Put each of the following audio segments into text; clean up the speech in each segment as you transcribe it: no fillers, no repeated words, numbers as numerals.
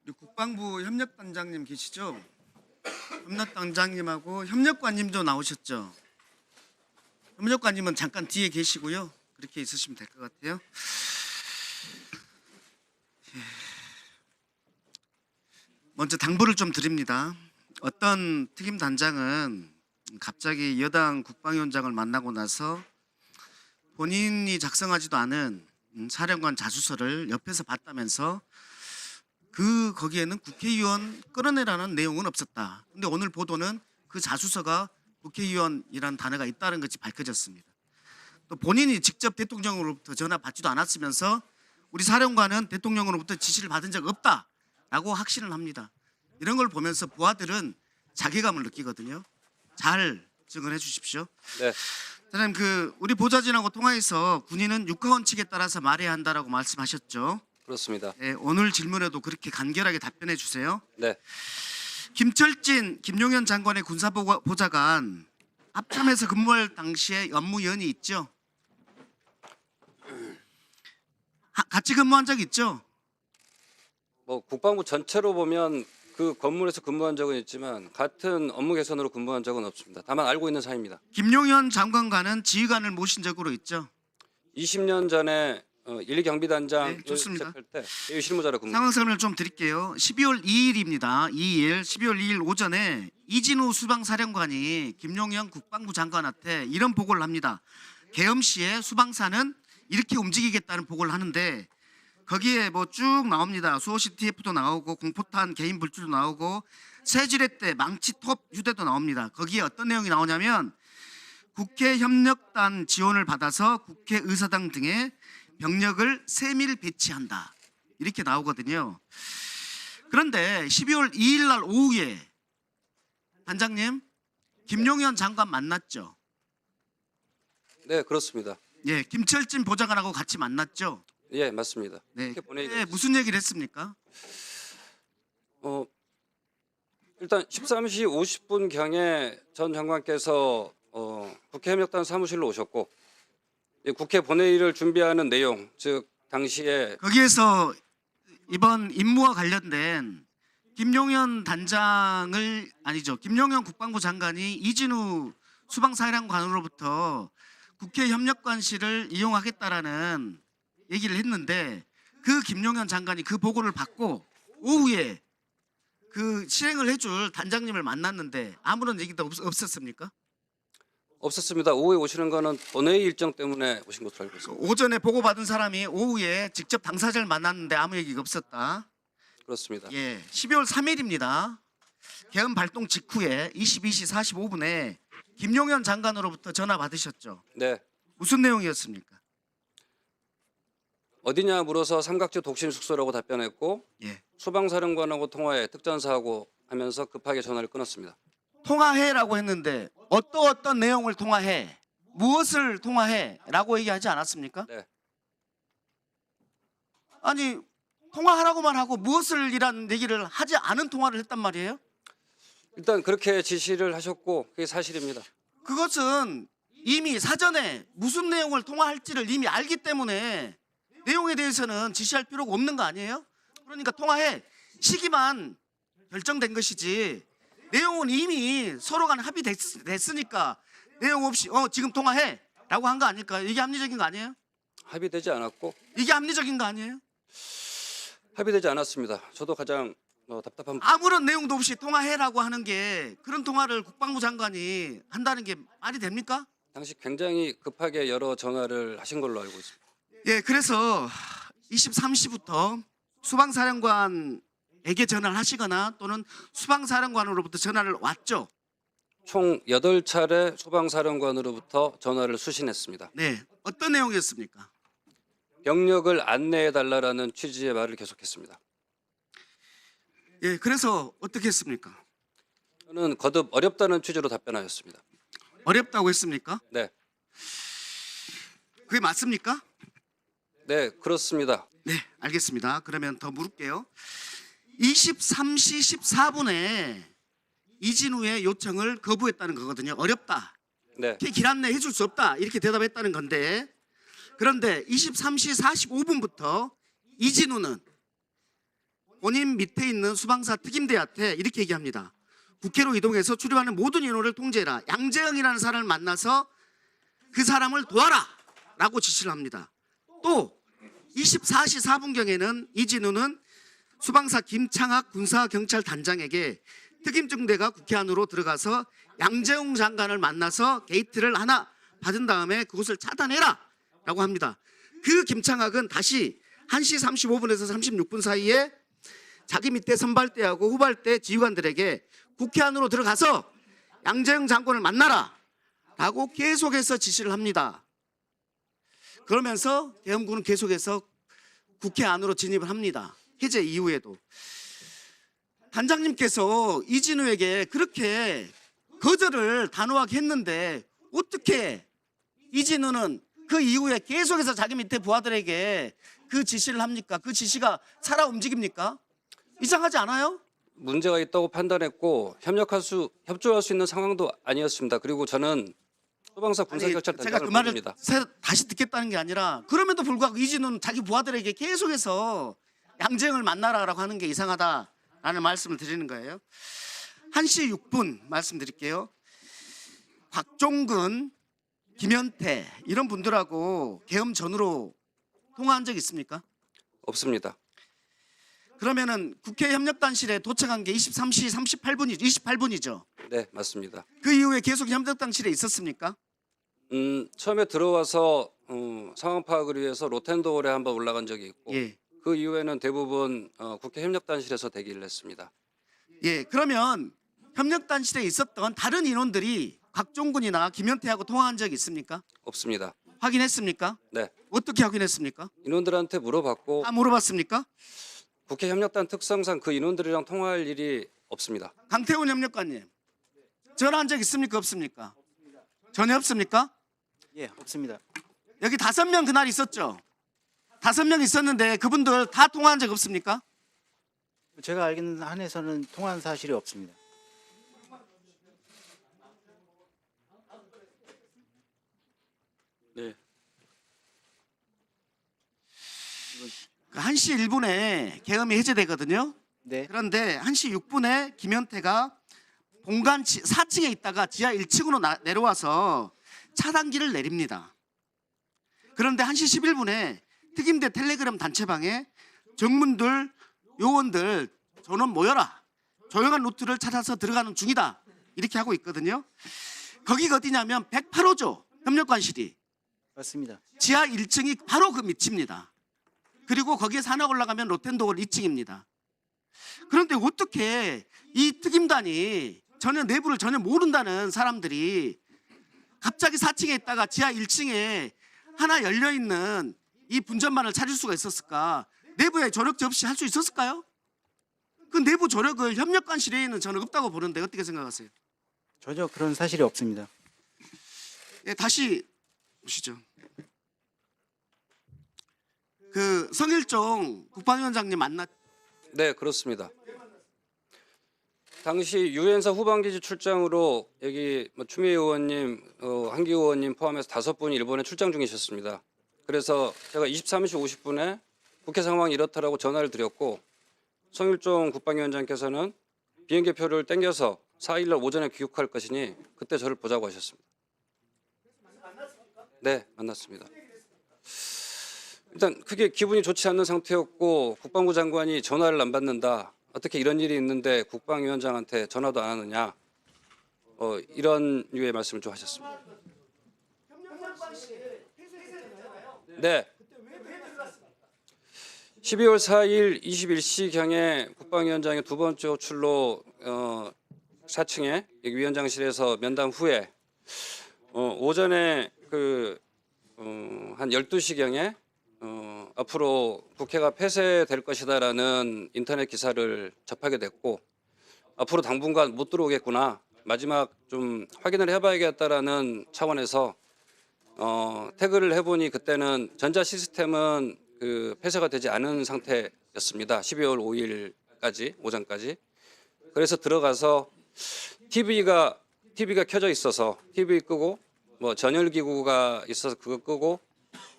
우리 국방부 협력단장님 계시죠? 협력단장님하고 협력관님도 나오셨죠? 협력관님은 잠깐 뒤에 계시고요. 그렇게 있으시면 될 것 같아요. 먼저 당부를 좀 드립니다. 어떤 특임단장은 갑자기 여당 국방위원장을 만나고 나서 본인이 작성하지도 않은 사령관 자수서를 옆에서 봤다면서 거기에는 국회의원 끌어내라는 내용은 없었다. 근데 오늘 보도는 그 자수서가 국회의원이라는 단어가 있다는 것이 밝혀졌습니다. 또 본인이 직접 대통령으로부터 전화 받지도 않았으면서 우리 사령관은 대통령으로부터 지시를 받은 적 없다라고 확신을 합니다. 이런 걸 보면서 부하들은 자괴감을 느끼거든요. 잘 증언해 주십시오. 네. 사장님, 우리 보좌진하고 통화해서 군인은 육하원 측에 따라서 말해야 한다라고 말씀하셨죠. 그렇습니다. 네, 오늘 질문에도 그렇게 간결하게 답변해 주세요. 네. 김철진, 김용현 장관의 군사보좌관 합참에서 근무할 당시에 업무연이 있죠? 같이 근무한 적 있죠? 뭐 국방부 전체로 보면 그 건물에서 근무한 적은 있지만 같은 업무 개선으로 근무한 적은 없습니다. 다만 알고 있는 사이입니다. 김용현 장관과는 지휘관을 모신 적으로 있죠? 20년 전에 1, 2경비단장 네, 좋습니다. 시작할 때 대유 실무자로 근무. 상황 설명을 좀 드릴게요. 12월 2일입니다. 12월 2일 오전에 이진우 수방사령관이 김용현 국방부 장관한테 이런 보고를 합니다. 계엄 시에 수방사는 이렇게 움직이겠다는 보고를 하는데 거기에 뭐 쭉 나옵니다. 수호시 TF도 나오고 공포탄 개인 불출도 나오고 새지렛대 망치 톱 휴대도 나옵니다. 거기에 어떤 내용이 나오냐면 국회 협력단 지원을 받아서 국회의사당 등에 병력을 세밀 배치한다. 이렇게 나오거든요. 그런데 12월 2일 날 오후에 단장님 김용현 장관 만났죠? 네, 그렇습니다. 예, 김철진 보좌관하고 같이 만났죠? 예, 맞습니다. 네. 이렇게 보내기가 네, 무슨 얘기를 했습니까? 일단 13시 50분 경에 전 장관께서 국회 협력단 사무실로 오셨고 국회 본회의를 준비하는 내용, 즉 당시에 거기에서 이번 임무와 관련된 김용현 단장을 아니죠. 김용현 국방부 장관이 이진우 수방사령관으로부터 국회 협력관실을 이용하겠다라는 얘기를 했는데 그 김용현 장관이 그 보고를 받고 오후에 그 실행을 해줄 단장님을 만났는데 아무런 얘기도 없었습니까? 없었습니다. 오후에 오시는 거는 본회의 일정 때문에 오신 것으로 알고 있습니다. 오전에 보고받은 사람이 오후에 직접 당사자를 만났는데 아무 얘기가 없었다. 그렇습니다. 예, 12월 3일입니다. 계엄 발동 직후에 22시 45분에 김용현 장관으로부터 전화 받으셨죠? 네. 무슨 내용이었습니까? 어디냐 물어서 삼각지 독심 숙소라고 답변했고 예. 수방사령관하고 통화해 특전사하고 하면서 급하게 전화를 끊었습니다. 통화해라고 했는데 어떤 내용을 통화해? 무엇을 통화해? 라고 얘기하지 않았습니까? 네. 아니 통화하라고만 하고 무엇을 이란 얘기를 하지 않은 통화를 했단 말이에요? 일단 그렇게 지시를 하셨고 그게 사실입니다. 그것은 이미 사전에 무슨 내용을 통화할지를 이미 알기 때문에 내용에 대해서는 지시할 필요가 없는 거 아니에요? 그러니까 통화해 시기만 결정된 것이지 내용은 이미 서로 간 합의됐으니까 내용 없이 지금 통화해 라고 한 거 아닐까요? 이게 합리적인 거 아니에요? 합의되지 않았고 이게 합리적인 거 아니에요? 합의되지 않았습니다. 저도 가장 답답한 아무런 내용도 없이 통화해라고 하는 게 그런 통화를 국방부 장관이 한다는 게 말이 됩니까? 당시 굉장히 급하게 여러 전화를 하신 걸로 알고 있습니다. 예, 그래서 23시부터 수방사령관에게 전화를 하시거나 또는 수방사령관으로부터 전화를 왔죠. 총 8차례 소방사령관으로부터 전화를 수신했습니다. 네, 어떤 내용이었습니까? 병력을 안내해달라는 취지의 말을 계속했습니다. 예, 그래서 어떻게 했습니까? 저는 거듭 어렵다는 취지로 답변하였습니다. 어렵다고 했습니까? 네, 그게 맞습니까? 네, 그렇습니다. 네, 알겠습니다. 그러면 더 물을게요. 23시 14분에 이진우의 요청을 거부했다는 거거든요. 어렵다. 네, 길 안내 해줄 수 없다. 이렇게 대답했다는 건데 그런데 23시 45분부터 이진우는 본인 밑에 있는 수방사 특임대한테 이렇게 얘기합니다. 국회로 이동해서 출입하는 모든 인원을 통제해라. 양재영이라는 사람을 만나서 그 사람을 도와라 라고 지시를 합니다. 또 24시 4분경에는 이진우는 수방사 김창학 군사경찰단장에게 특임중대가 국회 안으로 들어가서 양재용 장관을 만나서 게이트를 하나 받은 다음에 그곳을 차단해라 라고 합니다. 그 김창학은 다시 1시 35분에서 36분 사이에 자기 밑에 선발대하고 후발대 지휘관들에게 국회 안으로 들어가서 양재용 장관을 만나라 라고 계속해서 지시를 합니다. 그러면서 계엄군은 계속해서 국회 안으로 진입을 합니다. 해제 이후에도. 단장님께서 이진우에게 그렇게 거절을 단호하게 했는데 어떻게 이진우는 그 이후에 계속해서 자기 밑에 부하들에게 그 지시를 합니까? 그 지시가 살아 움직입니까? 이상하지 않아요? 문제가 있다고 판단했고 협조할 수 있는 상황도 아니었습니다. 그리고 저는 소방사 제가 군사경찰단장을 그 말을 모릅니다. 다시 듣겠다는 게 아니라 그럼에도 불구하고 이진우는 자기 부하들에게 계속해서 양재영을 만나라라고 하는 게 이상하다라는 말씀을 드리는 거예요. 1시 6분 말씀드릴게요. 곽종근, 김현태 이런 분들하고 계엄 전후로 통화한 적 있습니까? 없습니다. 그러면은 국회 협력단실에 도착한 게 23시 28분이죠. 네, 맞습니다. 그 이후에 계속 협력단실에 있었습니까? 처음에 들어와서 상황 파악을 위해서 로텐도홀에 한번 올라간 적이 있고 예. 그 이후에는 대부분 국회 협력단실에서 대기를 했습니다. 예. 그러면 협력단실에 있었던 다른 인원들이 곽종근이나 김현태하고 통화한 적이 있습니까? 없습니다. 확인했습니까? 네, 어떻게 확인했습니까? 인원들한테 물어봤고 다 물어봤습니까? 국회 협력단 특성상 그 인원들이랑 통화할 일이 없습니다. 강태훈 협력관님 전화한 적 있습니까? 없습니까? 전혀 없습니까? 예, 없습니다. 여기 5명 그날 있었죠? 5명 있었는데 그분들 다 통화한 적 없습니까? 제가 알기는 한에서는 통화한 사실이 없습니다. 네, 1시 1분에 계엄이 해제되거든요. 네, 그런데 1시 6분에 김현태가 본관 4층에 있다가 지하 1층으로 내려와서 차단기를 내립니다. 그런데 1시 11분에 특임대 텔레그램 단체방에 정문들, 요원들 전원 모여라. 조용한 루트를 찾아서 들어가는 중이다. 이렇게 하고 있거든요. 거기가 어디냐면 108호죠. 협력관실이. 맞습니다. 지하 1층이 바로 그 밑입니다. 그리고 거기에서 하나 올라가면 로텐도홀 2층입니다. 그런데 어떻게 이 특임단이 내부를 전혀 모른다는 사람들이 갑자기 4층에 있다가 지하 1층에 하나 열려있는 이 분전만을 찾을 수가 있었을까? 내부에 조력 없이 할 수 있었을까요? 그 내부 조력을 협력관실에는 저는 없다고 보는데 어떻게 생각하세요? 전혀 그런 사실이 없습니다. 예, 다시 보시죠. 그 성일종 국방위원장님 네, 그렇습니다. 당시 유엔사 후방기지 출장으로 여기 추미애 의원님, 한기 의원님 포함해서 5분이 일본에 출장 중이셨습니다. 그래서 제가 23시 50분에 국회 상황이 이렇다라고 전화를 드렸고 성일종 국방위원장께서는 비행기표를 땡겨서 4일날 오전에 귀국할 것이니 그때 저를 보자고 하셨습니다. 네, 만났습니다. 일단 크게 기분이 좋지 않는 상태였고 국방부 장관이 전화를 안 받는다. 어떻게 이런 일이 있는데 국방위원장한테 전화도 안 하느냐. 이런 류의 말씀을 좀 하셨습니다. 네. 12월 4일 21시경에 국방위원장의 두 번째 호출로 4층에 위원장실에서 면담 후에 오전에 한 12시경에 앞으로 국회가 폐쇄될 것이다라는 인터넷 기사를 접하게 됐고 앞으로 당분간 못 들어오겠구나. 마지막 좀 확인을 해봐야겠다라는 차원에서 태그를 해보니 그때는 전자 시스템은 폐쇄가 되지 않은 상태였습니다. 12월 5일까지 오전까지. 그래서 들어가서 TV가 켜져 있어서 TV 끄고 전열 기구가 있어서 그거 끄고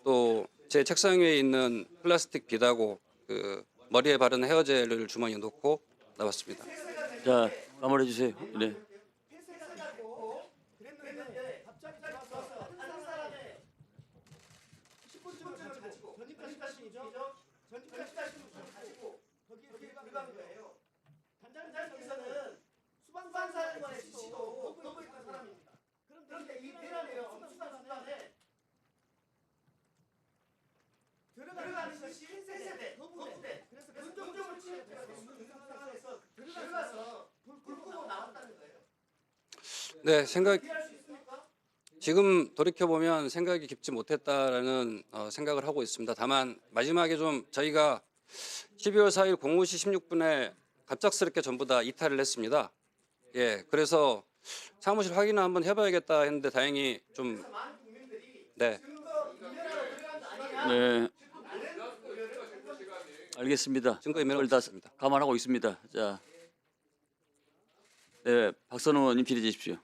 또 제 책상 위에 있는 플라스틱 비다고 머리에 바른 헤어젤을 주머니에 넣고 나왔습니다. 자, 마무리해 주세요. 네. 들어가는 것이 세세대, 거부대. 그래서 긍정적으로 치료해서 들어가서 불 끄고 나왔다는 거예요. 네, 지금 돌이켜 보면 생각이 깊지 못했다라는 생각을 하고 있습니다. 다만 마지막에 좀 저희가 12월 4일 05시 16분에 갑작스럽게 전부 다 이탈을 했습니다. 예, 그래서 사무실 확인을 한번 해봐야겠다 했는데 다행히 좀 네. 네. 알겠습니다. 증거 인멸을 그걸 다 없습니다. 감안하고 있습니다. 자, 네, 박선원 의원님 질의 주십시오.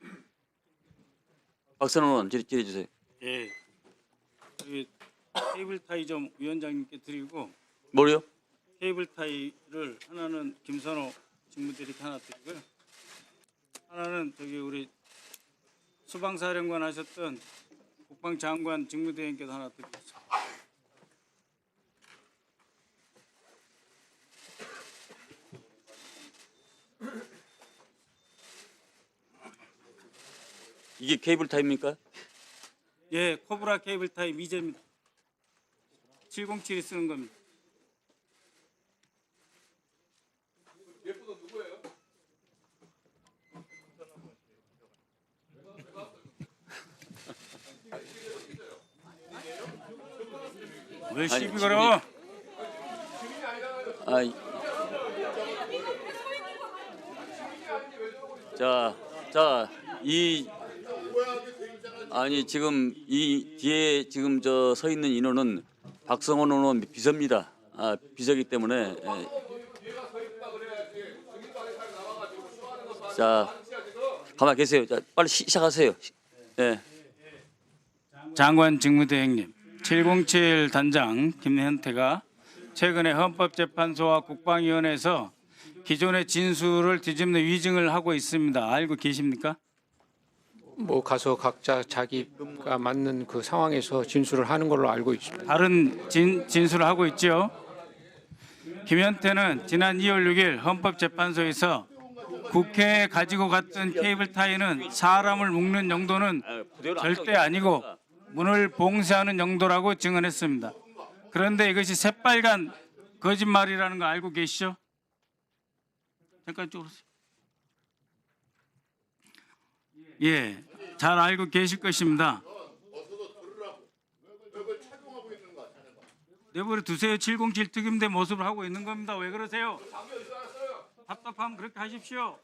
박선원 의원 질의 주세요. 예. 여기 케이블 타이 좀 위원장님께 드리고 뭐요? 케이블 타이를 하나는 김선호 직무대리께 하나 드리고요. 하나는 저기 우리 수방사령관 하셨던 국방장관 직무대행께도 하나 드리겠습니다. 이게 케이블 타입입니까? 예, 코브라 케이블 타이 미제입니다. 707이 쓰는 겁니다. 왜 시비 걸어? 아, 이 아니 지금 이 뒤에 지금 저 서 있는 인원은 박성원 의원 비서입니다. 아, 비서기 때문에 자 가만 계세요. 자, 빨리 시작하세요. 네. 장관 직무대행님, 707 단장 김현태가 최근에 헌법재판소와 국방위원회에서 기존의 진술을 뒤집는 위증을 하고 있습니다. 알고 계십니까? 뭐 가서 각자 자기가 맞는 그 상황에서 진술을 하는 걸로 알고 있습니다. 다른 진술을 하고 있죠. 김현태는 지난 2월 6일 헌법재판소에서 국회에 가지고 갔던 케이블 타이는 사람을 묶는 용도는 절대 아니고 문을 봉쇄하는 용도라고 증언했습니다. 그런데 이것이 새빨간 거짓말이라는 거 알고 계시죠? 잠깐 좀 오세요. 예, 잘 알고 계실 것입니다. 내버려 두세요. 707 특임대 모습을 하고 있는 겁니다. 왜 그러세요? 답답하면 그렇게 하십시오.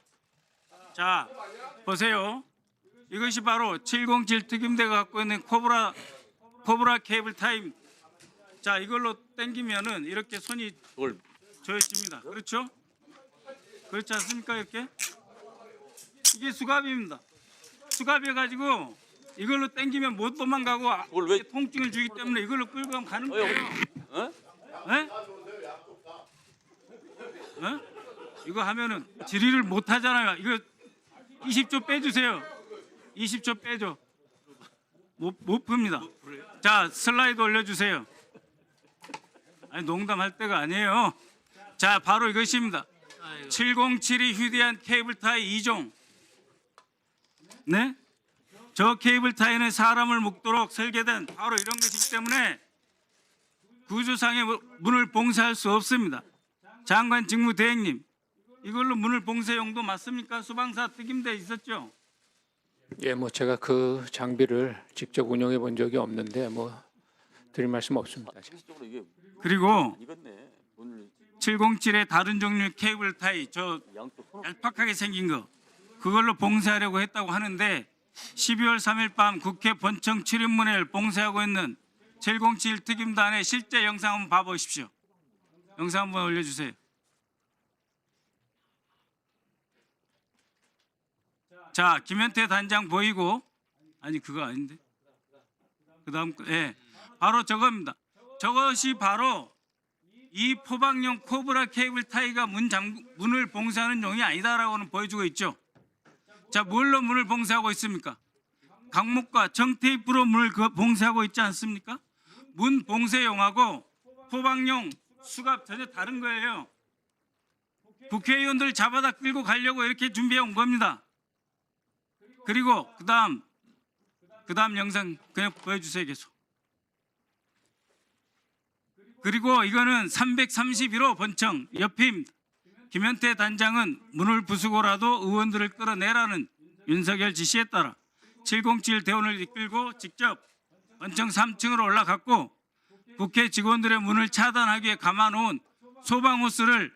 자, 보세요. 이것이 바로 707 특임대가 갖고 있는 코브라 케이블 타임. 자, 이걸로 당기면은 이렇게 손이 그걸 조여집니다. 그렇죠? 그렇지 않습니까? 이렇게 이게 수갑입니다. 수갑해 가지고 이걸로 당기면 못 도망가고 그걸 왜- 통증을 주기 때문에 이걸로 끌고 가면 가는 거예요. 예? 예? 이거 하면은 질의를 못 하잖아요. 이거 20초 빼주세요. 20초 빼줘. 못 풉니다. 자, 슬라이드 올려주세요. 아니 농담할 때가 아니에요. 자, 바로 이것입니다. 707이 휴대한 케이블 타이 2종. 네? 저 케이블 타이는 사람을 묶도록 설계된 바로 이런 것이기 때문에 구조상의 문을 봉쇄할 수 없습니다. 장관 직무대행님, 이걸로 문을 봉쇄 용도 맞습니까? 수방사 특임대 있었죠? 예, 뭐 제가 그 장비를 직접 운영해 본 적이 없는데 뭐 드릴 말씀 없습니다. 실질적으로 이게 그리고 이건네. 오늘 707의 다른 종류의 케이블 타이 저 양쪽 손 얄팍하게 생긴 거 그걸로 봉쇄하려고 했다고 하는데 12월 3일 밤 국회 본청 출입문을 봉쇄하고 있는 707 특임단의 실제 영상 한번 봐보십시오. 영상 한번 올려주세요. 자, 김현태 단장 보이고 아니 그거 아닌데 그 다음 거 예, 바로 저겁니다. 저것이 바로 이 포박용 코브라 케이블 타이가 문을 봉쇄하는 용이 아니다라고는 보여주고 있죠. 자, 뭘로 문을 봉쇄하고 있습니까? 강목과 정테이프로 문을 봉쇄하고 있지 않습니까? 문 봉쇄용하고 포박용 수갑 전혀 다른 거예요. 국회의원들 잡아다 끌고 가려고 이렇게 준비해 온 겁니다. 그리고 그다음 영상 그냥 보여주세요. 계속. 그리고 이거는 331호 본청 옆입니다. 김현태 단장은 문을 부수고라도 의원들을 끌어내라는 윤석열 지시에 따라 707 대원을 이끌고 직접 본청 3층으로 올라갔고 국회 직원들의 문을 차단하기 위해 감아놓은 소방호스를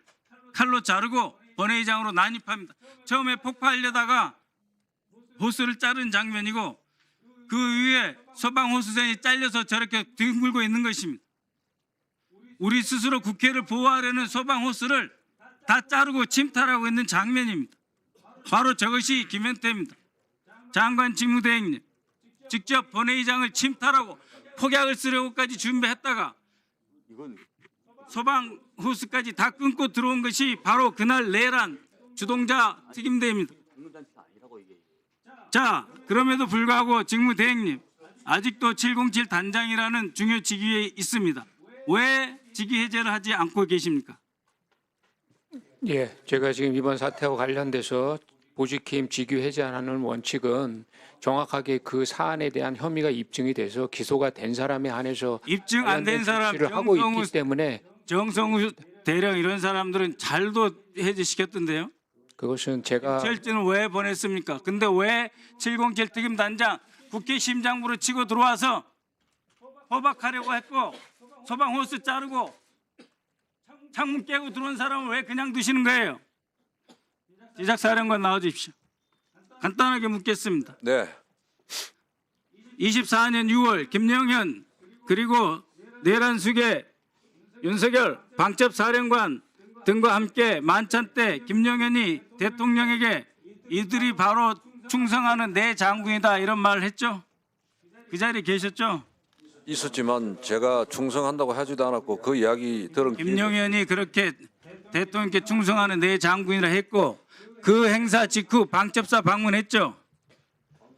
칼로 자르고 본회의장으로 난입합니다. 처음에 폭파하려다가 호스를 자른 장면이고 그 위에 소방호스선이 잘려서 저렇게 뒹굴고 있는 것입니다. 우리 스스로 국회를 보호하려는 소방호스를 다 자르고 침탈하고 있는 장면입니다. 바로 저것이 김현태입니다. 장관 직무대행님, 직접 본회의장을 침탈하고 폭약을 쓰려고까지 준비했다가 소방 호스까지 다 끊고 들어온 것이 바로 그날 내란 주동자 특임대입니다. 자, 그럼에도 불구하고 직무대행님 아직도 707 단장이라는 중요 직위에 있습니다. 왜 직위 해제를 하지 않고 계십니까? 예, 제가 지금 이번 사태와 관련돼서 보직해임 직위 해제하는 원칙은 정확하게 그 사안에 대한 혐의가 입증이 돼서 기소가 된 사람에 한해서 입증 안 된 사람 를 하고 있기 때문에 정성우 대령 이런 사람들은 잘도 해제시켰던데요. 그것은 제가 절제는 왜 보냈습니까? 근데 왜 707 특임 단장 국회 심장부로 치고 들어와서 포박하려고 했고 소방 호스 자르고 창문 깨고 들어온 사람을 왜 그냥 두시는 거예요? 지작사령관 나와주십시오. 간단하게 묻겠습니다. 네. 24년 6월 김영현 그리고 내란수계 윤석열 방첩사령관 등과 함께 만찬 때 김영현이 대통령에게 이들이 바로 충성하는 내 장군이다 이런 말을 했죠. 그 자리에 계셨죠? 있었지만 제가 충성한다고 하지도 않았고 그 이야기 들은 김영현이 그렇게 대통령께 충성하는 내 장군이라 했고 그 행사 직후 방첩사 방문했죠.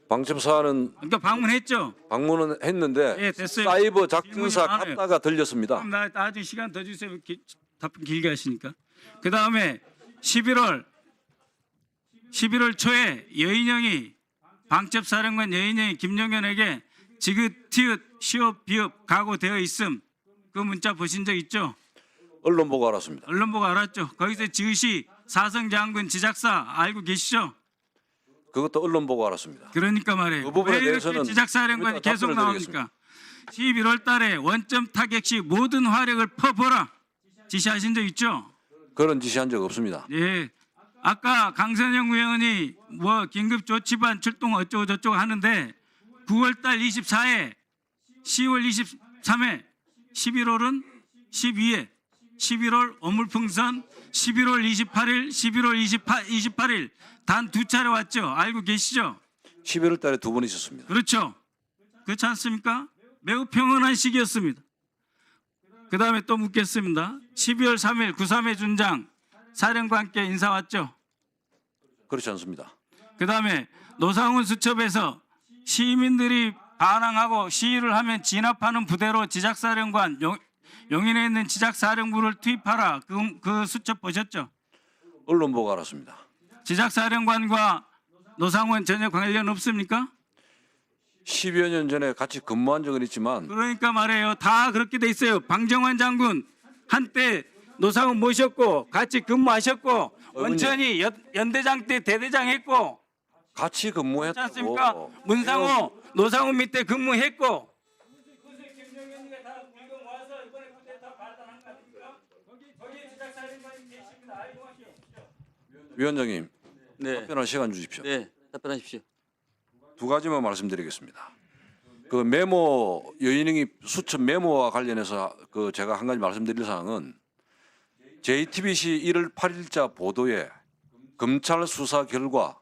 방첩사는 그러니까 방문했죠. 방문은 했는데 예, 됐어요. 사이버 작전사 질문이 많아요. 갔다가 들렸습니다. 그럼 나중에 시간 더 주세요. 답변 길게 하시니까. 그 다음에 11월 초에 여인영이 방첩사령관 여인영이 김영현에게 지긋티읕 시옷 비읍 각오되어 있음 그 문자 보신 적 있죠? 언론 보고 알았습니다. 언론 보고 알았죠. 거기서 지읒이 사성장군 지작사 알고 계시죠? 그것도 언론 보고 알았습니다. 그러니까 말이에요. 그 부분에 왜 이렇게 대해서는 지작사령관이 이따 계속 답변을 나옵니까? 11월 달에 원점 타격 시 모든 화력을 퍼보라 지시하신 적 있죠? 그런 지시한 적 없습니다. 예. 아까 강선영 의원이 뭐 긴급 조치반 출동 어쩌고 저쩌고 하는데 9월 달 24일, 10월 23일, 11월은 12일, 11월 어물풍선, 11월 28일, 11월 28일 단 2차례 왔죠. 알고 계시죠? 11월 달에 2번 있었습니다. 그렇죠. 그렇지 않습니까? 매우 평온한 시기였습니다. 그 다음에 또 묻겠습니다. 12월 3일 9.3회 준장 사령관께 인사 왔죠? 그렇지 않습니다. 그 다음에 노상훈 수첩에서 시민들이 반항하고 시위를 하면 진압하는 부대로 지작사령관 용인에 있는 지작사령부를 투입하라. 그 수첩 보셨죠? 언론 보고 알았습니다. 지작사령관과 노상훈 전혀 관련 없습니까? 10여 년 전에 같이 근무한 적은 있지만 그러니까 말해요. 다 그렇게 돼 있어요. 방정환 장군 한때 노상훈 모셨고 같이 근무하셨고 원천이 연대장 때 대대장 했고 같이 그렇지 근무했다고. 않습니까? 문상호 노상훈 밑에 근무했고 위원장님 네, 답변할 시간 주십시오. 네, 답변하십시오. 두 가지만 말씀드리겠습니다. 그 메모 여인영이 수첩 메모와 관련해서 그 제가 한 가지 말씀드릴 사항은 JTBC 1월 8일자 보도에 검찰 수사 결과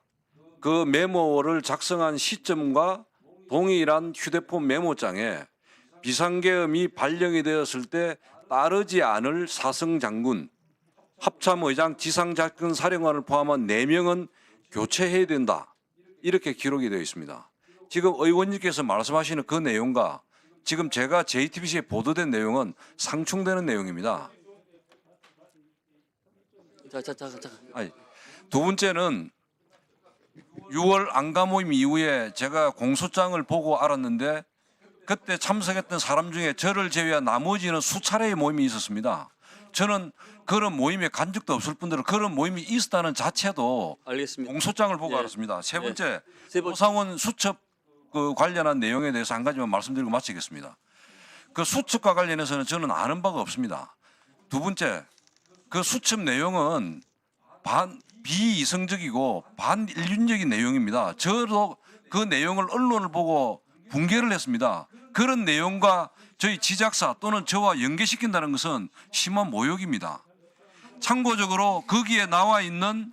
그 메모를 작성한 시점과 동일한 휴대폰 메모장에 비상계엄이 발령이 되었을 때 따르지 않을 사성 장군, 합참의장, 지상작전 사령관을 포함한 4명은 교체해야 된다. 이렇게 기록이 되어 있습니다. 지금 의원님께서 말씀하시는 그 내용과 지금 제가 JTBC에 보도된 내용은 상충되는 내용입니다. 자. 아니, 두 번째는 6월 안가 모임 이후에 제가 공소장을 보고 알았는데 그때 참석했던 사람 중에 저를 제외한 나머지는 수차례의 모임이 있었습니다. 저는 그런 모임에 간 적도 없을 뿐더러 그런 모임이 있었다는 자체도 알겠습니다. 공소장을 보고 예. 알았습니다. 세 번째, 세 번째. 오상원 수첩 그 관련한 내용에 대해서 한 가지만 말씀드리고 마치겠습니다. 그 수첩과 관련해서는 저는 아는 바가 없습니다. 두 번째, 그 수첩 내용은 비이성적이고 반인륜적인 내용입니다. 저도 그 내용을 언론을 보고 붕괴를 했습니다. 그런 내용과 저희 지작사 또는 저와 연계시킨다는 것은 심한 모욕입니다. 참고적으로 거기에 나와 있는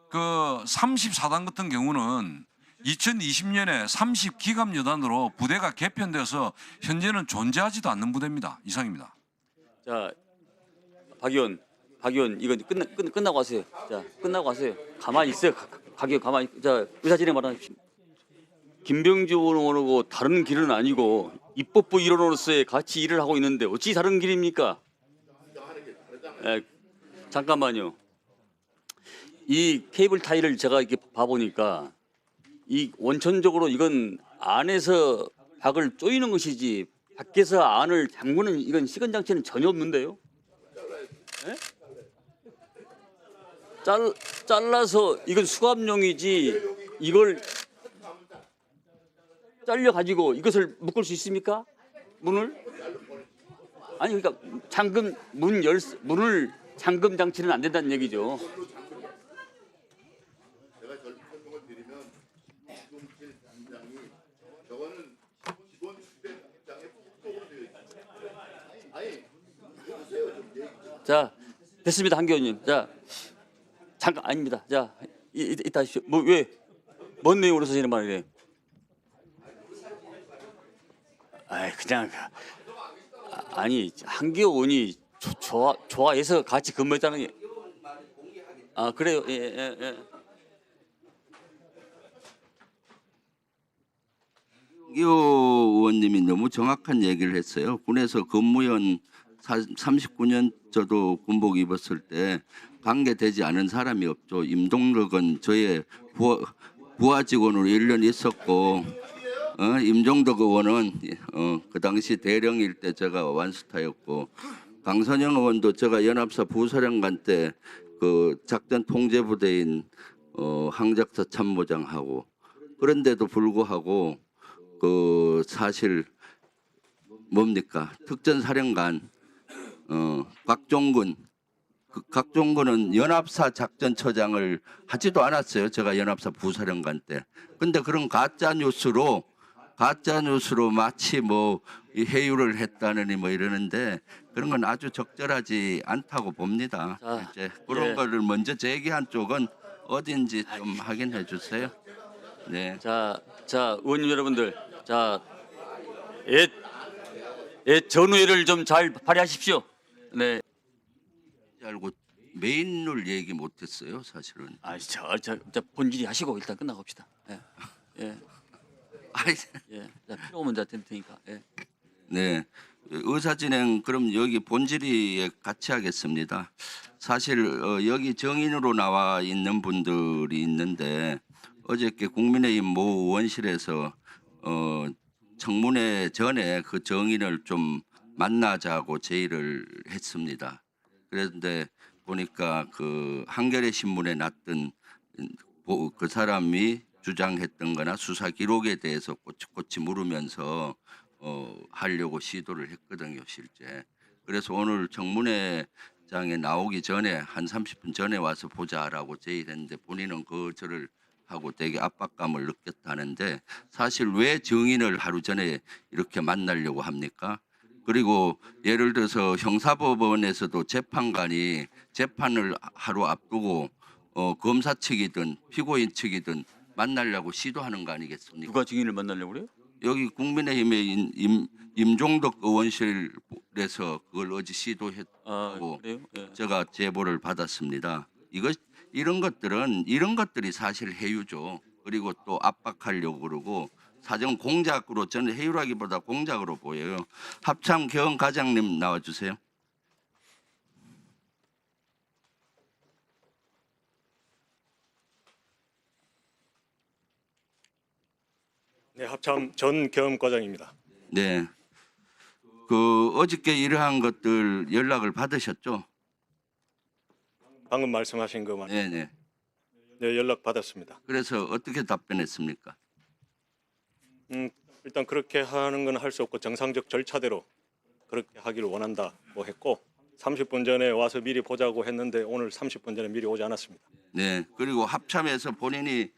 그 34단 같은 경우는 2020년에 30기갑여단으로 부대가 개편돼서 현재는 존재하지도 않는 부대입니다. 이상입니다. 자, 박 의원 이거 끝나고 하세요. 자, 끝나고 하세요. 가만히 있어요. 박 의원 가만히. 자, 의사 진행 말하십시오. 김병주 의원하고 다른 길은 아니고 입법부 일원으로서의 같이 일을 하고 있는데 어찌 다른 길입니까? 잠깐만요. 이 케이블 타이를 제가 이렇게 봐보니까 이 원천적으로 이건 안에서 박을 조이는 것이지 밖에서 안을 잠그는 이건 시건장치는 전혀 없는데요. 예? 잘라서 이건 수감용이지 이걸 잘려 가지고 이것을 묶을 수 있습니까? 문을? 아니 그러니까 문을 잠금 장치는 안 된다는 얘기죠. 자, 됐습니다, 한 의원님. 자, 잠깐 아닙니다. 자, 이따 하십시오. 뭐 왜? 뭔 내용으로 쓰시는 말이래? 아이 그냥 아니 한기 의원이 좋아해서 같이 근무했다는 게 그래요. 예. 한기호 의원님이 너무 정확한 얘기를 했어요. 군에서 근무연 39년 저도 군복 입었을 때 관계되지 않은 사람이 없죠. 임동덕은 저의 부하 직원으로 1년 있었고 임종덕 의원은 그 당시 대령일 때 제가 완스타였고 강선영 의원도 제가 연합사 부사령관 때 그 작전 통제부대인 항작사 참모장하고 그런데도 불구하고 그 사실 뭡니까 특전사령관 곽종근은 연합사 작전처장을 하지도 않았어요. 제가 연합사 부사령관 때. 근데 그런 가짜 뉴스로 마치 뭐 이 회유를 했다느니 뭐 이러는데 그런 건 아주 적절하지 않다고 봅니다. 자, 이제 그런 예. 거를 먼저 제기한 쪽은 어딘지 좀 확인해 주세요. 네. 자, 의원님 여러분들, 자, 전우회를 좀 잘 발휘하십시오. 네. 알고 메인을 얘기 못했어요, 사실은. 자, 본질이 하시고 일단 끝나고 봅시다. 예. 아이, 자, 필요 오면 될 테니까. 예. 네. 의사 진행 그럼 여기 본질이 같이 하겠습니다. 사실 여기 정인으로 나와 있는 분들이 있는데 어저께 국민의힘 모 의원실에서 청문회 전에 그 정인을 좀 만나자고 제의를 했습니다. 그런데 보니까 그 한겨레 신문에 났던 그 사람이 주장했던 거나 수사 기록에 대해서 꼬치꼬치 물으면서 하려고 시도를 했거든요, 실제. 그래서 오늘 청문회장에 나오기 전에 한 30분 전에 와서 보자라고 제의를 했는데 본인은 저를 하고 되게 압박감을 느꼈다는데 사실 왜 정인을 하루 전에 이렇게 만나려고 합니까? 그리고 예를 들어서 형사법원에서도 재판관이 재판을 하루 앞두고 검사 측이든 피고인 측이든 만나려고 시도하는 거 아니겠습니까? 누가 증인을 만나려고 그래요? 여기 국민의힘의 임종덕 의원실에서 그걸 어제 시도했고 그래요? 예. 제가 제보를 받았습니다. 이런 것들이 사실 해유죠. 그리고 또 압박하려고 그러고 사정 공작으로 저는 해유라기보다 공작으로 보여요. 합참 개헌 과장님 나와주세요. 네, 합참 전 경험과장입니다. 네. 그 어저께 이러한 것들 연락을 받으셨죠? 방금 말씀하신 것만 네네. 네, 연락 받았습니다. 그래서 어떻게 답변했습니까? 일단 그렇게 하는 건 할 수 없고 정상적 절차대로 그렇게 하기를 원한다 뭐 했고 30분 전에 와서 미리 보자고 했는데 오늘 30분 전에 미리 오지 않았습니다. 네. 그리고 합참에서 본인이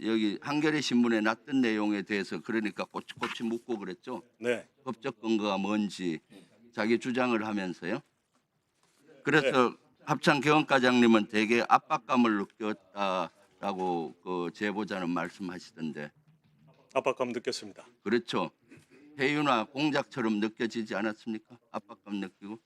여기 한겨레 신문에 놨던 내용에 대해서 그러니까 꼬치꼬치 묻고 그랬죠. 네, 법적 근거가 뭔지 자기 주장을 하면서요. 그래서 합참 개헌과장님은 되게 압박감을 느꼈다라고 그 제보자는 말씀하시던데 압박감 느꼈습니다. 그렇죠. 해유나 공작처럼 느껴지지 않았습니까? 압박감 느끼고.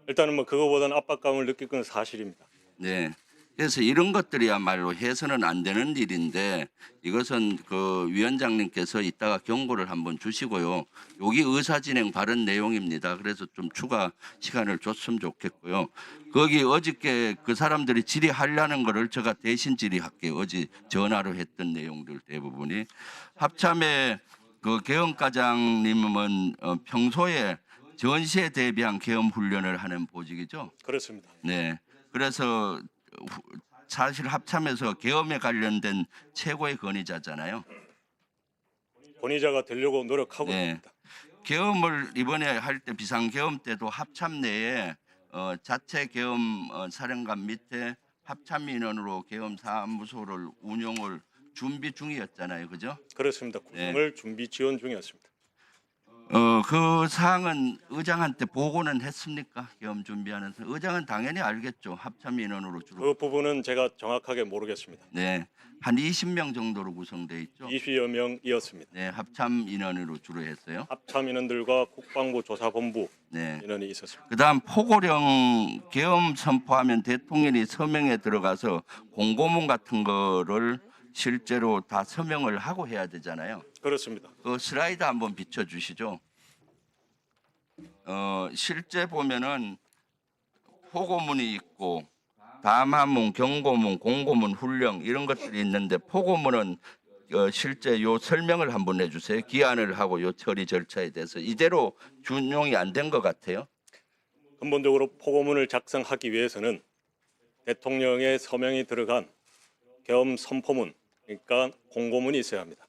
일단은 뭐 그거보다는 압박감을 느낄 건 사실입니다. 네. 그래서 이런 것들이야말로 해서는 안 되는 일인데 이것은 그 위원장님께서 이따가 경고를 한번 주시고요. 여기 의사진행 발언 내용입니다. 그래서 좀 추가 시간을 줬으면 좋겠고요. 거기 어저께 그 사람들이 질의하려는 거를 제가 대신 질의할게요. 어제 전화로 했던 내용들 대부분이. 합참의 그 개헌과장님은 평소에 전시에 대비한 계엄 훈련을 하는 보직이죠. 그렇습니다. 네. 그래서 사실 합참에서 계엄에 관련된 최고의 권위자잖아요. 권위자가 되려고 노력하고 네. 있습니다. 계엄을 이번에 할 때 비상계엄 때도 합참 내에 자체 계엄 사령관 밑에 합참 인원으로 계엄 사무소를 운영을 준비 중이었잖아요. 그죠? 그렇습니다. 구성을 준비 지원 중이었습니다. 그 사항은 의장한테 보고는 했습니까? 계엄 준비하는 의장은 당연히 알겠죠. 합참 인원으로 주로. 그 부분은 제가 정확하게 모르겠습니다. 네, 한 20명 정도로 구성돼 있죠. 20여 명이었습니다. 네, 합참 인원으로 주로 했어요. 합참 인원들과 국방부 조사본부 네. 인원이 있었습니다. 그다음 포고령 계엄 선포하면 대통령이 서명에 들어가서 공고문 같은 거를 실제로 다 서명을 하고 해야 되잖아요. 그렇습니다. 그 슬라이드 한번 비춰 주시죠. 실제 보면은 포고문이 있고 담화문, 경고문, 공고문, 훈령 이런 것들이 있는데 포고문은 실제 요 설명을 한번 해주세요. 기한을 하고 요 처리 절차에 대해서 이대로 준용이 안 된 것 같아요. 근본적으로 포고문을 작성하기 위해서는 대통령의 서명이 들어간 계엄 선포문, 그러니까 공고문이 있어야 합니다.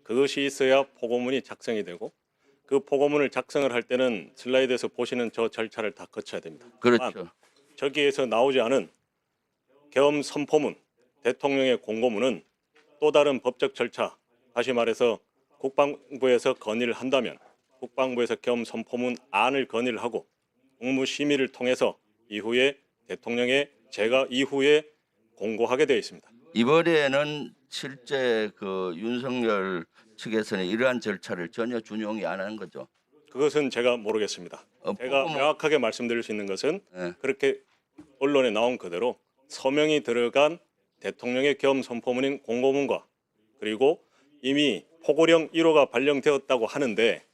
그것이 있어야 포고문이 작성이 되고 그 포고문을 작성을 할 때는 슬라이드에서 보시는 저 절차를 다 거쳐야 됩니다. 그렇죠. 저기에서 나오지 않은 계엄 선포문, 대통령의 공고문은 또 다른 법적 절차, 다시 말해서 국방부에서 건의를 한다면 국방부에서 계엄 선포문 안을 건의를 하고 국무심의를 통해서 이후에 대통령의 제가 이후에 공고하게 되어 있습니다. 이번에는 실제 그 윤석열 측에서는 이러한 절차를 전혀 준용이 안 한 거죠. 그것은 제가 모르겠습니다. 제가 명확하게 말씀드릴 수 있는 것은 네. 그렇게 언론에 나온 그대로 서명이 들어간 대통령의 계엄 선포문인 공고문과 그리고 이미 포고령 1호가 발령되었다고 하는데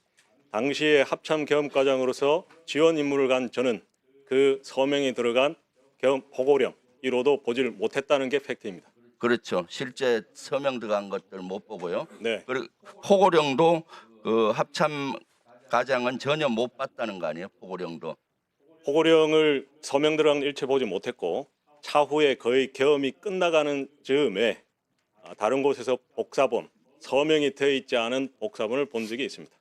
당시에 합참 계엄과장으로서 지원 임무를 간 저는 그 서명이 들어간 계엄 포고령 1호도 보지를 못했다는 게 팩트입니다. 그렇죠. 실제 서명 들어간 것들 못 보고요. 네, 그리고 포고령도 그 합참 과장은 전혀 못 봤다는 거 아니에요? 포고령도. 포고령을 서명 들어간 일체 보지 못했고 차후에 거의 계엄이 끝나가는 즈음에 다른 곳에서 복사본, 서명이 되어 있지 않은 복사본을 본 적이 있습니다.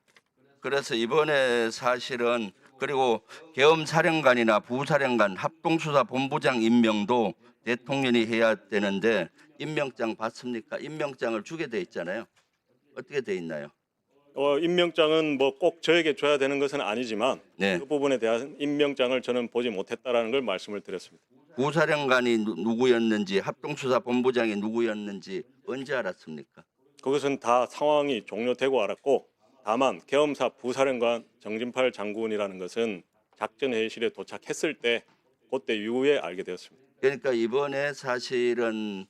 그래서 이번에 사실은 그리고 계엄 사령관이나 부사령관 합동수사 본부장 임명도 대통령이 해야 되는데 임명장 받습니까? 임명장을 주게 돼 있잖아요. 어떻게 돼 있나요? 임명장은 뭐 꼭 저에게 줘야 되는 것은 아니지만 네. 그 부분에 대한 임명장을 저는 보지 못했다라는 걸 말씀을 드렸습니다. 부사령관이 누구였는지 합동수사 본부장이 누구였는지 언제 알았습니까? 그것은 다 상황이 종료되고 알았고, 다만 계엄사 부사령관 정진팔 장군이라는 것은 작전 회의실에 도착했을 때 그때 이후에 알게 되었습니다. 그러니까 이번에 사실은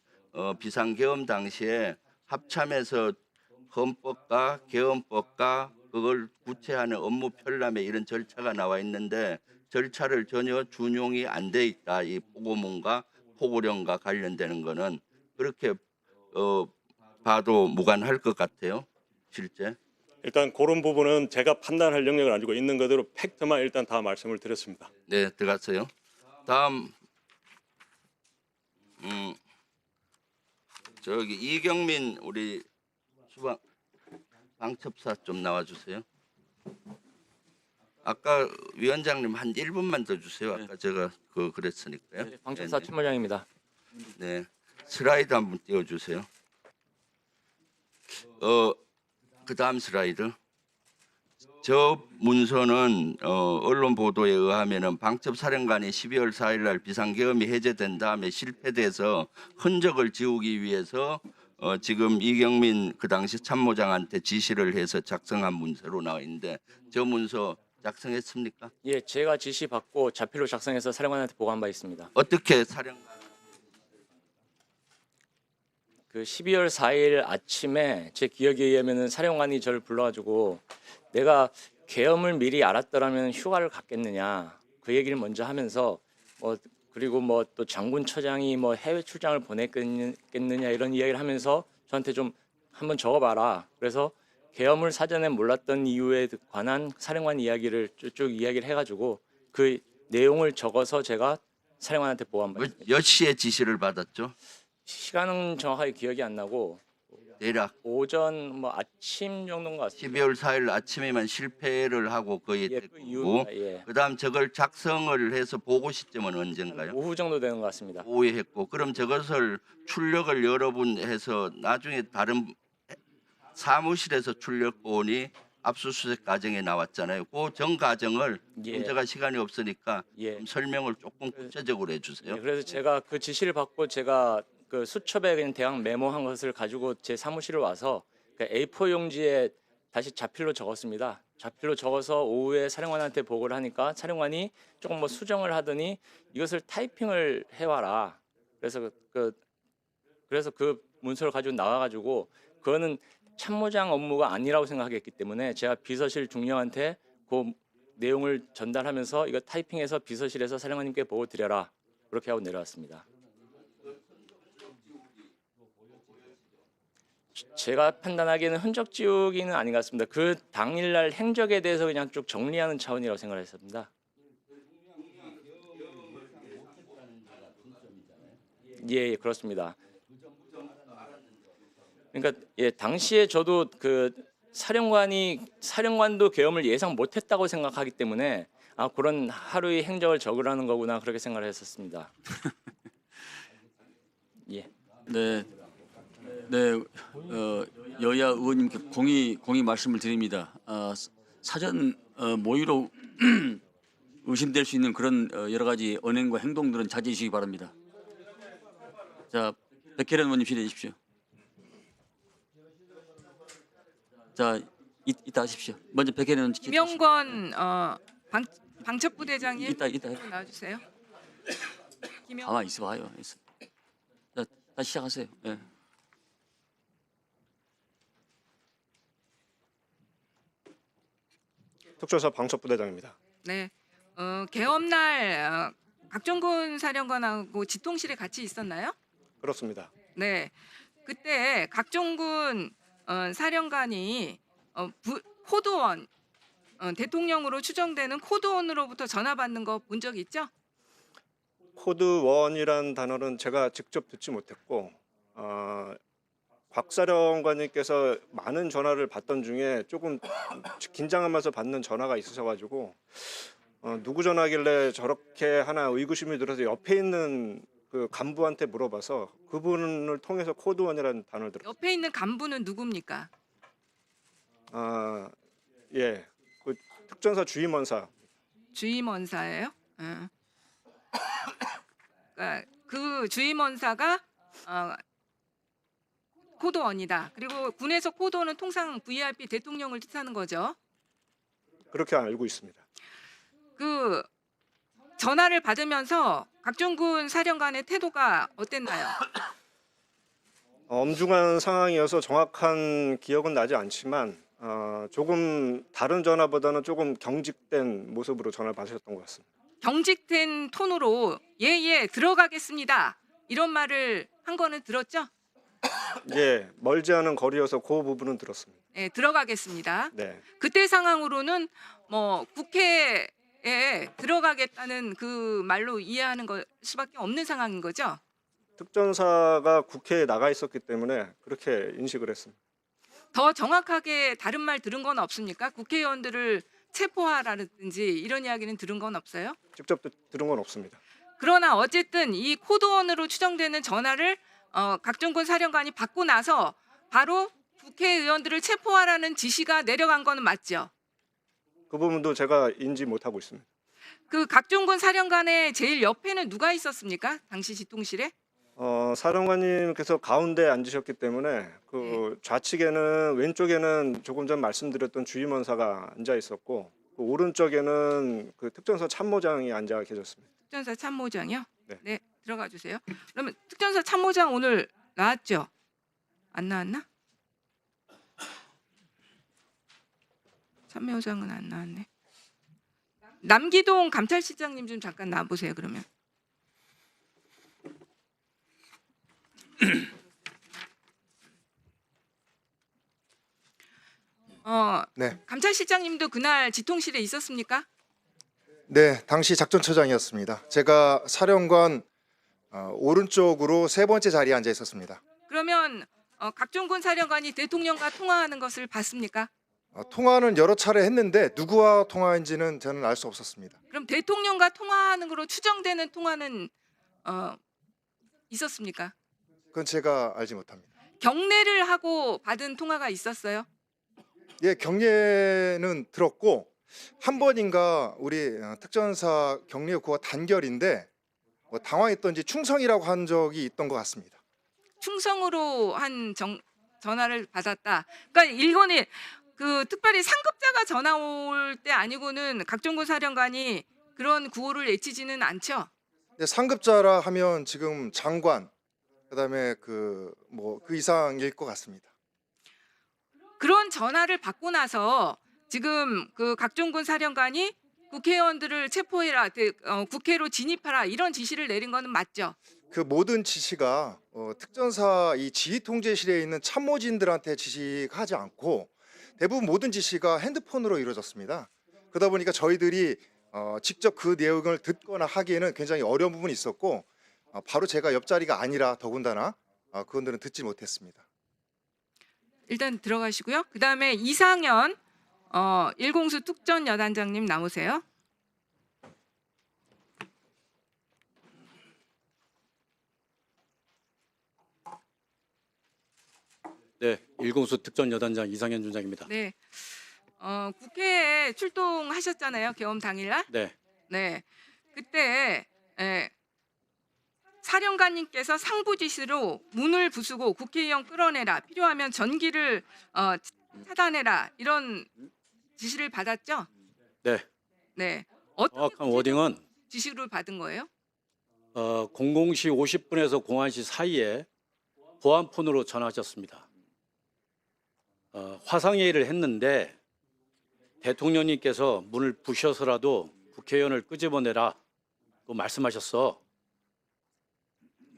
비상계엄 당시에 합참에서 헌법과 계엄법과 그걸 구체화하는 업무 편람에 이런 절차가 나와 있는데 절차를 전혀 준용이 안 돼 있다. 이 보고문과 포고령과 관련되는 거는 그렇게 봐도 무관할 것 같아요. 실제. 일단 그런 부분은 제가 판단할 영역을 가지고 있는 그대로 팩트만 일단 다 말씀을 드렸습니다. 네, 들어갔어요. 다음 저기 이경민 우리 수방 방첩사 좀 나와주세요. 아까 위원장님 한 1분만 더 주세요. 아까 제가 그랬으니까요. 방첩사 네, 참모장입니다. 네. 슬라이드 한번 띄워주세요. 그 다음 슬라이드. 저 문서는 언론 보도에 의하면은 방첩사령관이 12월 4일 날 비상계엄이 해제된 다음에 실패돼서 흔적을 지우기 위해서 지금 이경민 그 당시 참모장한테 지시를 해서 작성한 문서로 나와 있는데 저 문서 작성했습니까? 예, 제가 지시 받고 자필로 작성해서 사령관한테 보고한 바 있습니다. 어떻게 사령관? 그 12월 4일 아침에 제 기억에 의하면은 사령관이 저를 불러가지고 내가 계엄을 미리 알았더라면 휴가를 갔겠느냐 그 얘기를 먼저 하면서 그리고 또 장군 처장이 해외 출장을 보냈겠느냐 이런 이야기를 하면서 저한테 좀 한번 적어봐라. 그래서 계엄을 사전에 몰랐던 이유에 관한 사령관 이야기를 쭉 이야기를 해가지고 그 내용을 적어서 제가 사령관한테 보고한 바 있습니다. 몇 시에 지시를 받았죠? 시간은 정확하게 기억이 안 나고 대략 오전 아침 정도인 것 같습니다. 12월 4일 아침에만 실패를 하고 거의 예, 그 됐고 이유가 예. 그다음 저걸 작성을 해서 보고 시점은 언젠가요? 오후 정도 되는 것 같습니다. 오후에 했고 그럼 저것을 출력을 여러 분 해서 나중에 다른 사무실에서 출력본이 압수수색 과정에 나왔잖아요. 그 전 과정을 예. 제가 시간이 없으니까 예. 좀 설명을 조금 구체적으로 해주세요. 예, 그래서 제가 그 지시를 받고 제가 그 수첩에 그냥 대강 메모한 것을 가지고 제 사무실에 와서 그 A4 용지에 다시 자필로 적었습니다. 자필로 적어서 오후에 사령관한테 보고를 하니까 사령관이 조금 수정을 하더니 이것을 타이핑을 해와라. 그래서 그 문서를 가지고 나와가지고 그거는 참모장 업무가 아니라고 생각했기 때문에 제가 비서실 중령한테 그 내용을 전달하면서 이거 타이핑해서 비서실에서 사령관님께 보고 드려라. 그렇게 하고 내려왔습니다. 제가 판단하기에는 흔적 지우기는 아닌 것 같습니다. 그 당일날 행적에 대해서 그냥 쭉 정리하는 차원이라고 생각을 했습니다. 예, 그렇습니다. 그러니까 당시에 저도 그 사령관도 계엄을 예상 못했다고 생각하기 때문에 그런 하루의 행적을 적으라는 거구나 그렇게 생각을 했었습니다. 예. 네, 여야 의원님께 공의 말씀을 드립니다. 사전 모의로 의심될 수 있는 그런 여러 가지 언행과 행동들은 자제해 주시기 바랍니다. 자, 백혜련 의원님 실례해 주십시오. 자, 이따 하십시오. 먼저 백혜련 김영권 방첩부대장님 이따 나와주세요. 가만 있어 봐요. 자, 다시 시작하세요. 예. 특조사 방첩부대장입니다. 네, 계엄날 박정근 사령관하고 지통실에 같이 있었나요? 그렇습니다. 네, 그때 각종군 사령관이 코드원 대통령으로 추정되는 코드원으로부터 전화 받는 거 본 적 있죠? 코드 1이라는 단어는 제가 직접 듣지 못했고 박 사령관님께서 많은 전화를 받던 중에 조금 긴장하면서 받는 전화가 있으셔가지고 누구 전화길래 저렇게 하나 의구심이 들어서 옆에 있는 그 간부한테 물어봐서 그분을 통해서 코드 1이라는 단어를 들었어요. 옆에 있는 간부는 누굽니까? 예, 그 특전사 주임원사. 주임원사예요? 그러니까 그 주임원사가 코드원이다. 그리고 군에서 코드원은 통상 VIP 대통령을 뜻하는 거죠. 그렇게 알고 있습니다. 그 전화를 받으면서 각종군 사령관의 태도가 어땠나요? 엄중한 상황이어서 정확한 기억은 나지 않지만 조금 다른 전화보다는 조금 경직된 모습으로 전화를 받으셨던 것 같습니다. 경직된 톤으로 예예 들어가겠습니다. 이런 말을 한 거는 들었죠? 예, 멀지 않은 거리여서 그 부분은 들었습니다. 네, 들어가겠습니다. 네, 그때 상황으로는 뭐 국회에 들어가겠다는 그 말로 이해하는 것 수밖에 없는 상황인 거죠. 특전사가 국회에 나가 있었기 때문에 그렇게 인식을 했습니다. 더 정확하게 다른 말 들은 건 없습니까? 국회의원들을 체포하라든지 이런 이야기는 들은 건 없어요? 직접 들은 건 없습니다. 그러나 어쨌든 이 코드원으로 추정되는 전화를 각종군 사령관이 받고 나서 바로 국회의원들을 체포하라는 지시가 내려간 거는 맞죠? 그 부분도 제가 인지 못하고 있습니다. 그 각종군 사령관의 제일 옆에는 누가 있었습니까? 당시 지통실에? 사령관님께서 가운데 앉으셨기 때문에 그 좌측에는 왼쪽에는 조금 전 말씀드렸던 주임원사가 앉아 있었고 그 오른쪽에는 그 특전사 참모장이 앉아 계셨습니다. 특전사 참모장이요? 네. 들어가 주세요. 그러면 특전사 참모장 오늘 나왔죠? 안 나왔나? 참모장은 안 나왔네. 남기동 감찰실장님 좀 잠깐 나와보세요. 그러면. 네. 감찰실장님도 그날 지통실에 있었습니까? 네, 당시 작전처장이었습니다. 제가 사령관 오른쪽으로 세 번째 자리에 앉아 있었습니다. 그러면 각종군 사령관이 대통령과 통화하는 것을 봤습니까? 통화는 여러 차례 했는데 누구와 통화인지는 저는 알 수 없었습니다. 그럼 대통령과 통화하는 것으로 추정되는 통화는 있었습니까? 그건 제가 알지 못합니다. 경례를 하고 받은 통화가 있었어요? 예, 경례는 들었고 한 번인가 우리 특전사 경례 요구가 단결인데 뭐 당황했던지 충성이라고 한 적이 있던 것 같습니다. 충성으로 한 전화를 받았다. 그러니까 일본이 그 특별히 상급자가 전화 올 때 아니고는 각종군 사령관이 그런 구호를 외치지는 않죠. 근데 상급자라 하면 지금 장관 그다음에 그 이상일 것 같습니다. 그런 전화를 받고 나서 지금 그 각종군 사령관이 국회의원들을 체포해라, 국회로 진입하라 이런 지시를 내린 거는 맞죠? 그 모든 지시가 특전사 이 지휘통제실에 있는 참모진들한테 지시하지 않고 대부분 모든 지시가 핸드폰으로 이루어졌습니다. 그러다 보니까 저희들이 직접 그 내용을 듣거나 하기에는 굉장히 어려운 부분이 있었고 바로 제가 옆자리가 아니라 더군다나 그분들은 듣지 못했습니다. 일단 들어가시고요. 그다음에 이상현 일공수 특전 여단장님 나오세요. 네, 일공수 특전 여단장 이상현 준장입니다. 네. 국회에 출동하셨잖아요. 계엄 당일날. 네, 네. 그때 사령관님께서 상부 지시로 문을 부수고 국회의원 끌어내라. 필요하면 전기를 차단해라. 이런 지시를 받았죠? 네. 네. 어떤 정확한 워딩은 지시를 받은 거예요? 00시 50분에서 01시 사이에 보안폰으로 전화하셨습니다. 화상회의를 했는데 대통령님께서 문을 부셔서라도 국회의원을 끄집어내라 고 말씀하셨어.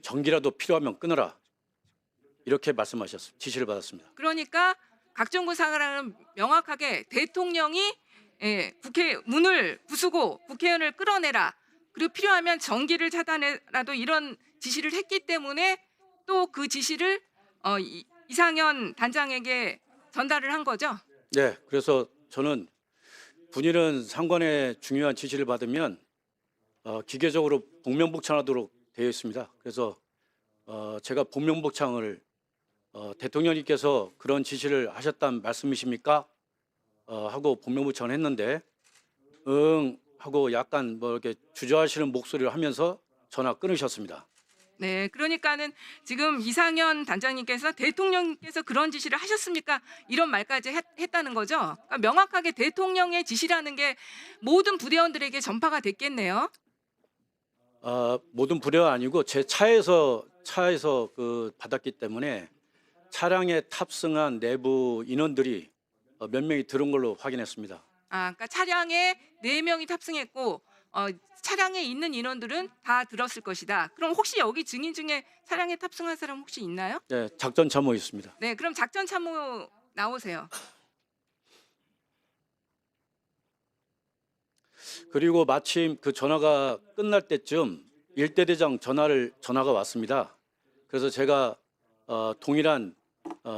전기라도 필요하면 끊어라 이렇게 말씀하셨습니다. 지시를 받았습니다. 그러니까 각종군 사령관은 명확하게 대통령이 국회 문을 부수고 국회의원을 끌어내라. 그리고 필요하면 전기를 차단해라도 이런 지시를 했기 때문에 또 그 지시를 이상현 단장에게 전달을 한 거죠. 네, 그래서 저는 군인은 상관의 중요한 지시를 받으면 기계적으로 복명복창하도록 되어 있습니다. 그래서 제가 복명복창을 대통령님께서 그런 지시를 하셨다는 말씀이십니까? 하고 복명복창을 했는데 응 하고 약간 이렇게 주저하시는 목소리를 하면서 전화 끊으셨습니다. 네, 그러니까는 지금 이상현 단장님께서 대통령께서 그런 지시를 하셨습니까? 이런 말까지 했다는 거죠. 그러니까 명확하게 대통령의 지시라는 게 모든 부대원들에게 전파가 됐겠네요. 모든 부대가 아니고 제 차에서 그 받았기 때문에 차량에 탑승한 내부 인원들이 몇 명이 들은 걸로 확인했습니다. 그러니까 차량에 4명이 탑승했고 차량에 있는 인원들은 다 들었을 것이다. 그럼 혹시 여기 증인 중에 차량에 탑승한 사람 혹시 있나요? 네, 작전 참모 있습니다. 네, 그럼 작전 참모 나오세요. 그리고 마침 그 전화가 끝날 때쯤 일대대장 전화가 왔습니다. 그래서 제가 동일한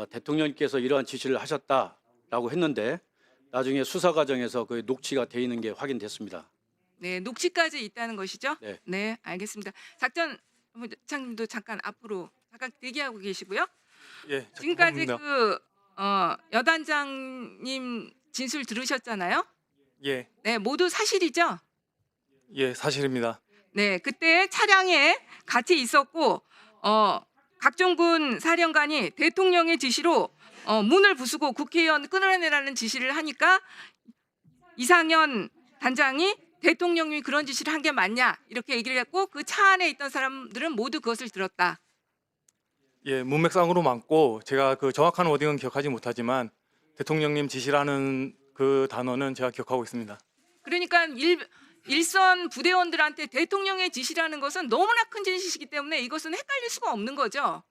대통령께서 이러한 지시를 하셨다라고 했는데 나중에 수사 과정에서 그 녹취가 돼 있는 게 확인됐습니다. 네, 녹취까지 있다는 것이죠? 네. 알겠습니다. 작전 부장님도 잠깐 앞으로 잠깐 대기하고 계시고요. 예, 지금까지 그 여단장님 진술 들으셨잖아요. 예, 네, 모두 사실이죠? 예, 사실입니다. 네, 그때 차량에 같이 있었고 각종군 사령관이 대통령의 지시로 문을 부수고 국회의원 끌어내라는 지시를 하니까 이상현 단장이 대통령이 그런 지시를 한 게 맞냐 이렇게 얘기를 했고 그 차 안에 있던 사람들은 모두 그것을 들었다. 예, 문맥상으로 맞고 제가 그 정확한 워딩은 기억하지 못하지만 대통령님 지시라는 그 단어는 제가 기억하고 있습니다. 그러니까 일선 부대원들한테 대통령의 지시라는 것은 너무나 큰 지시이기 때문에 이것은 헷갈릴 수가 없는 거죠.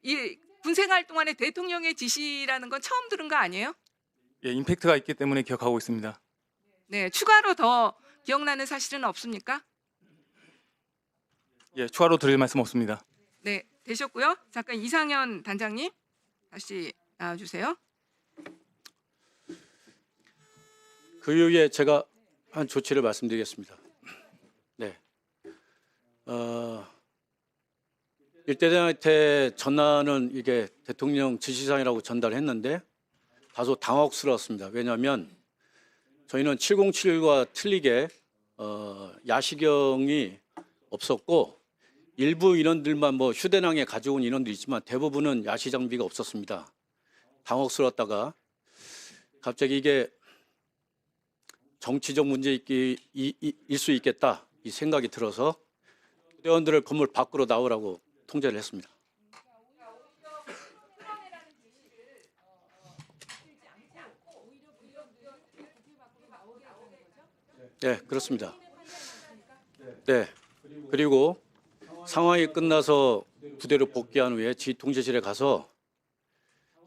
이 군생활 동안에 대통령의 지시라는 건 처음 들은 거 아니에요? 예, 임팩트가 있기 때문에 기억하고 있습니다. 네, 추가로 더 기억나는 사실은 없습니까? 예, 추가로 드릴 말씀 없습니다. 네, 되셨고요. 잠깐 이상현 단장님 다시 나와주세요. 그 이후에 제가 한 조치를 말씀드리겠습니다. 네. 일대장한테 전화는 이게 대통령 지시사항이라고 전달했는데 다소 당혹스러웠습니다. 왜냐하면 저희는 707과 틀리게 야시경이 없었고 일부 인원들만 뭐 휴대낭에 가져온 인원도 있지만 대부분은 야시 장비가 없었습니다. 당혹스러웠다가 갑자기 이게 정치적 문제일 수 있겠다 이 생각이 들어서 부대원들을 건물 밖으로 나오라고 통제를 했습니다. 네, 그렇습니다. 네, 그리고 상황이 끝나서 부대로 복귀한 후에 지휘통제실에 가서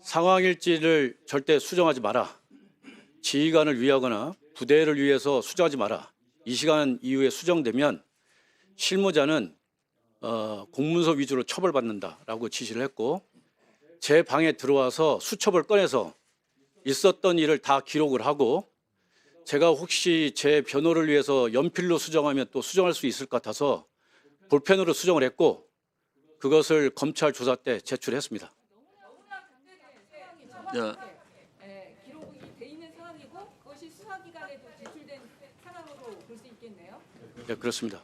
상황일지를 절대 수정하지 마라. 지휘관을 위하거나 부대를 위해서 수정하지 마라. 이 시간 이후에 수정되면 실무자는 공문서 위주로 처벌받는다라고 지시를 했고 제 방에 들어와서 수첩을 꺼내서 있었던 일을 다 기록을 하고 제가 혹시 제 변호를 위해서 연필로 수정하면 또 수정할 수 있을 것 같아서 볼펜으로 수정을 했고 그것을 검찰 조사 때 제출했습니다. 기록이 돼 있는 상황이고 그것이 수사기관에도 제출된 상황으로 볼 수 있겠네요. 네, 그렇습니다.